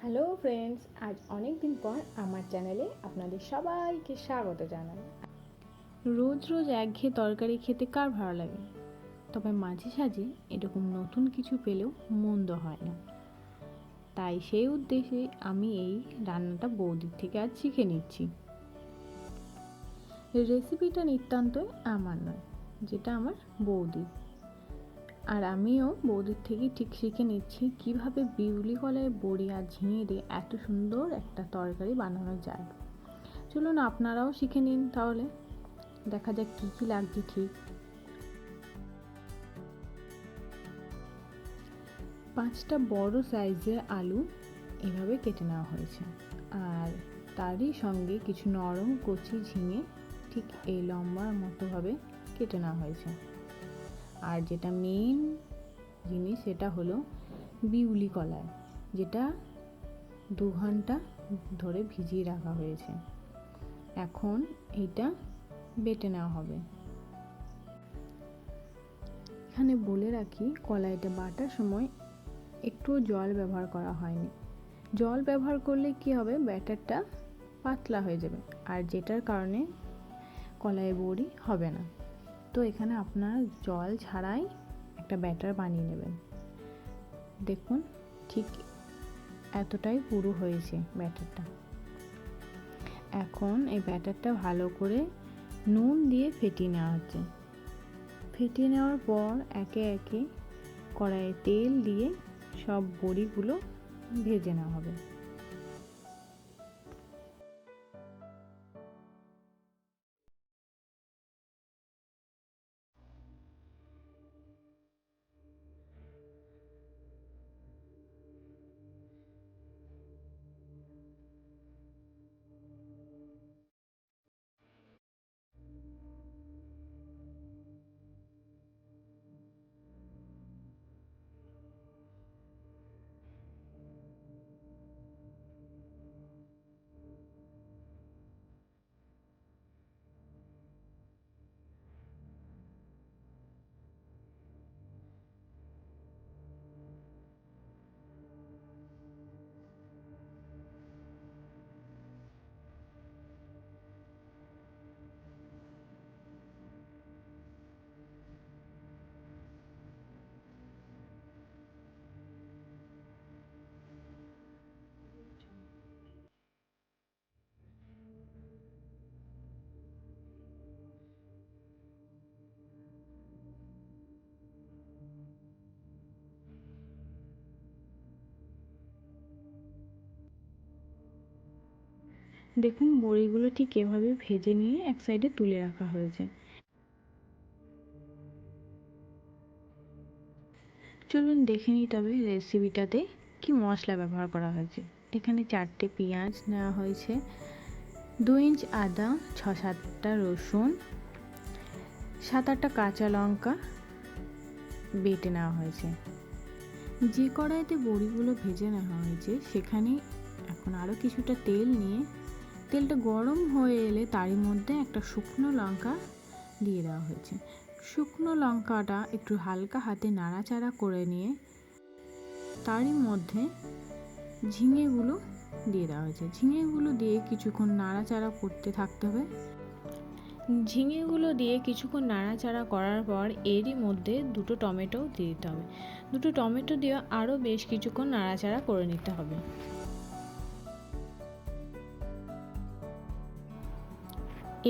Hello friends, আজ অনেক দিন পর আমার চ্যানেলে আপনাদের সবাইকে স্বাগত জানাই। রোজ রোজ একঘেয়ে তরকারি খেতে কার ভালো লাগে? তবে মাঝে সাঝে এরকম নতুন কিছু পেলেও মন্দ হয় না। তাই সেই উদ্দেশ্যে আমি এই রান্নাটা বৌদির থেকে আজ শিখে নিচ্ছি। রেসিপিটা নিতান্তই আমার নয়, যেটা আমার বৌদির। আর আমিও বৌদির থেকে ঠিক শিখে নিচ্ছি কিভাবে বিউলি কলাই, বড়ি আর ঝিঙে দিয়ে এত সুন্দর একটা তরকারি বানানো যায়। চলুন আপনারাও শিখে নিন, তাহলে দেখা যাক কী কী লাগছে। ঠিক 5টা বড় সাইজের আলু এভাবে কেটে নেওয়া হয়েছে, আর তারই সঙ্গে কিছু নরম কচি ঝিঙে ঠিক এই লম্বার মতোভাবে কেটে নেওয়া হয়েছে। আর যেটা মেন জিনিস সেটা হলো বিউলি কলাই, যেটা 2 ঘন্টা ধরে ভিজিয়ে রাখা হয়েছে। এখন এইটা বেটে নেওয়া হবে। এখানে বলে রাখি, কলাইটা বাটার সময় একটু জল ব্যবহার করা হয়নি। জল ব্যবহার করলে কি হবে, ব্যাটারটা পাতলা হয়ে যাবে, আর যেটার কারণে কলাই বড়ি হবে না। তো এখানে আপনারা জল ছাড়াই একটা ব্যাটার বানিয়ে নেবেন। দেখুন ঠিক এতটাই পুরো হয়েছে ব্যাটারটা। এখন এই ব্যাটারটা ভালো করে নুন দিয়ে ফেটিয়ে নেওয়া হচ্ছে। ফেটিয়ে নেওয়ার পর একে একে কড়াইয়ে তেল দিয়ে সব বড়িগুলো ভেজে নেওয়া হবে। দেখুন বড়িগুলো ঠিক এভাবে ভেজে নিয়ে এক সাইডে তুলে রাখা হয়েছে। চলুন দেখে নিই তবে রেসিপিটাতে কি মশলা ব্যবহার করা হয়েছে। এখানে 4টে পেঁয়াজ নেওয়া হয়েছে, 2 ইঞ্চ আদা, 6-7টা রসুন, 7-8টা কাঁচা লঙ্কা বেটে নেওয়া হয়েছে। যে কড়াইতে বড়িগুলো ভেজে নেওয়া হয়েছে সেখানে এখন আরও কিছুটা তেল নিয়ে, তেলটা গরম হয়ে এলে তারই মধ্যে একটা শুকনো লঙ্কা দিয়ে দেওয়া হয়েছে। শুকনো লঙ্কাটা একটু হালকা হাতে নাড়াচাড়া করে নিয়ে তারই মধ্যে ঝিঙেগুলো দিয়ে দেওয়া হয়েছে। ঝিঙেগুলো দিয়ে কিছুক্ষণ নাড়াচাড়া করতে থাকতে হবে। ঝিঙেগুলো দিয়ে কিছুক্ষণ নাড়াচাড়া করার পর এরই মধ্যে 2টো টমেটো দিয়ে দিতে হবে। 2টো টমেটো দিয়ে আরও বেশ কিছুক্ষণ নাড়াচাড়া করে নিতে হবে।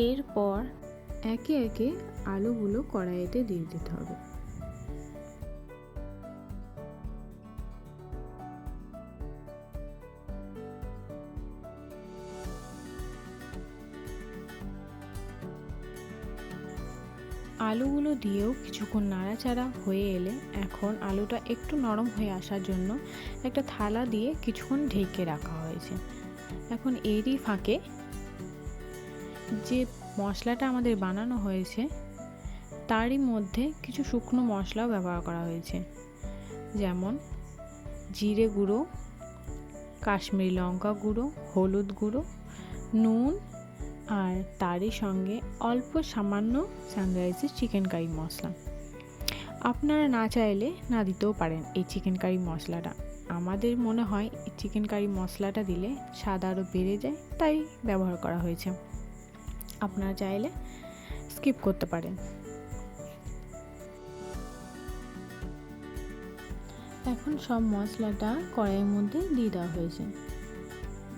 এরপর একে একে আলুগুলো কড়াইতে দিয়ে দিতে হবে। আলুগুলো দিয়েও কিছুক্ষণ নাড়াচাড়া হয়ে এলে এখন আলুটা একটু নরম হয়ে আসার জন্য একটা থালা দিয়ে কিছুক্ষণ ঢেকে রাখা হয়েছে। এখন এরই ফাঁকে যে মশলাটা আমাদের বানানো হয়েছে তারই মধ্যে কিছু শুকনো মশলাও ব্যবহার করা হয়েছে, যেমন জিরে গুঁড়ো, কাশ্মীরি লঙ্কা গুঁড়ো, হলুদ গুঁড়ো, নুন, আর তারই সঙ্গে অল্প সামান্য সানরাইজের চিকেন কারি মশলা। আপনারা না চাইলে না দিতেও পারেন এই চিকেন কারি মশলাটা। আমাদের মনে হয় চিকেন কারি মশলাটা দিলে স্বাদ আরও বেড়ে যায়, তাই ব্যবহার করা হয়েছে। আপনারা চাইলে স্কিপ করতে পারেন। এখন সব মশলাটা কড়াইয়ের মধ্যে দিয়ে দেওয়া হয়েছে।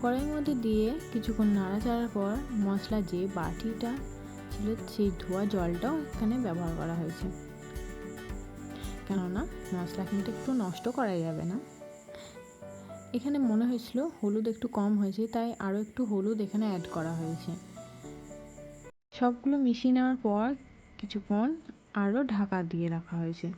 কড়াইয়ের মধ্যে দিয়ে কিছুক্ষণ নাড়াচাড়ার পর মশলা যে বাটিটা ছিল সেই ধোয়া জলটাও এখানে ব্যবহার করা হয়েছে, কেননা মশলা কিন্তু একটু নষ্ট করা যাবে না। এখানে মনে হয়েছিল হলুদ একটু কম হয়েছে, তাই আরও একটু হলুদ এখানে অ্যাড করা হয়েছে। সবগুলো মিশিয়ে নেওয়ার পর কিছুক্ষণ আরও ঢাকা দিয়ে রাখা হয়েছে।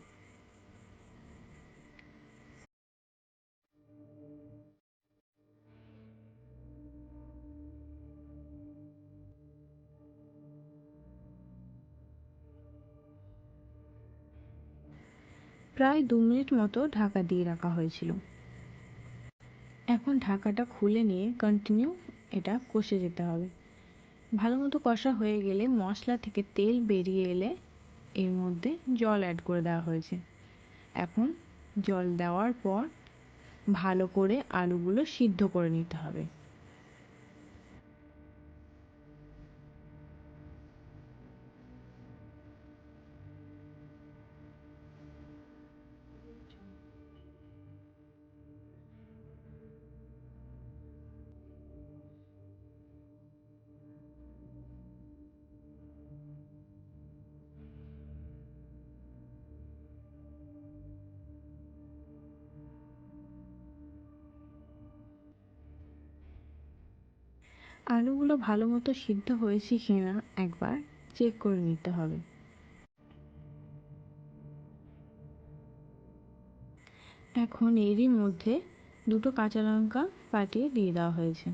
প্রায় 2 মিনিট মতো ঢাকা দিয়ে রাখা হয়েছিল। এখন ঢাকাটা খুলে নিয়ে কন্টিনিউ এটা কষে যেতে হবে। ভালো মতো কষা হয়ে গেলে মশলা থেকে তেল বেরিয়ে এলে এর মধ্যে জল অ্যাড করে দেওয়া হয়েছে। এখন জল দেওয়ার পর ভালো করে আলুগুলো সিদ্ধ করে নিতে হবে। আলুগুলো ভালো মতো সিদ্ধ হয়েছে কিনা একবার চেক করে নিতে হবে। এখন এরই মধ্যে 2টো কাঁচা লঙ্কা ফাটিয়ে দিয়ে দেওয়া হয়েছে।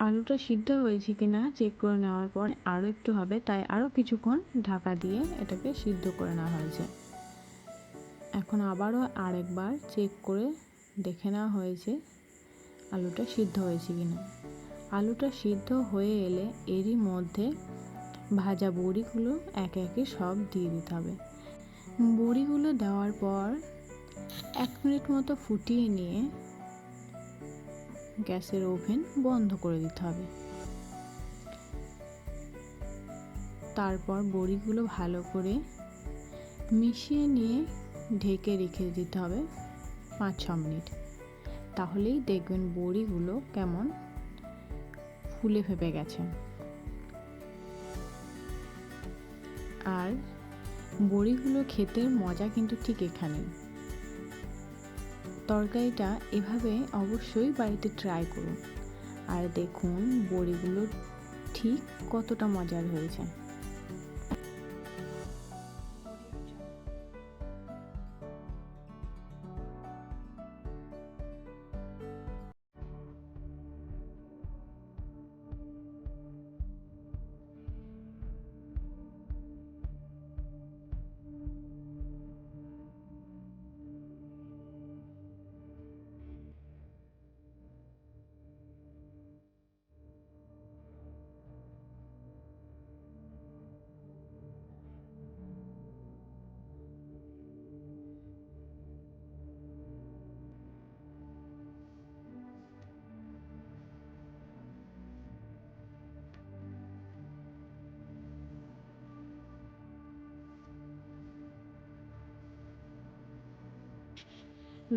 আলুটা সিদ্ধ হয়েছে কিনা চেক করে নেওয়ার পর আরও একটু হবে, তাই আরও কিছুক্ষণ ঢাকা দিয়ে এটাকে সিদ্ধ করে নেওয়া হয়েছে। এখন আবারও আরেকবার চেক করে দেখে নেওয়া হয়েছে আলুটা সিদ্ধ হয়েছে কিনা। আলুটা সিদ্ধ হয়ে এলে এরই মধ্যে ভাজা বড়িগুলো একে একে সব দিয়ে দিতে হবে। বড়িগুলো দেওয়ার পর 1 মিনিট মতো ফুটিয়ে নিয়ে গ্যাসের ওভেন বন্ধ করে দিতে হবে। তারপর বড়িগুলো ভালো করে মিশিয়ে নিয়ে ঢেকে রেখে দিতে হবে 5-6 মিনিট। তাহলেই দেখবেন বড়িগুলো কেমন ফুলে ফেপে গেছে। আর বড়িগুলো খেতে মজা কিন্তু ঠিক এখানেই। তরকারিটা এভাবে অবশ্যই বাড়িতে ট্রাই করুন আর দেখুন বড়িগুলো ঠিক কতটা মজার হয়েছে।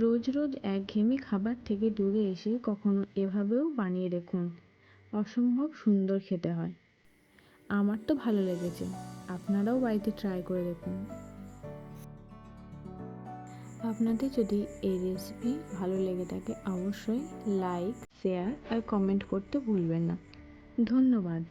রোজ রোজ একঘেয়েমি খাবার থেকে দূরে এসে কখনো এভাবেও বানিয়ে দেখুন, অসম্ভব সুন্দর খেতে হয়। আমার তো ভালো লেগেছে, আপনারাও বাড়িতে ট্রাই করে দেখুন। আপনাদের যদি এই রেসিপি ভালো লেগে থাকে অবশ্যই লাইক, শেয়ার আর কমেন্ট করতে ভুলবেন না। ধন্যবাদ।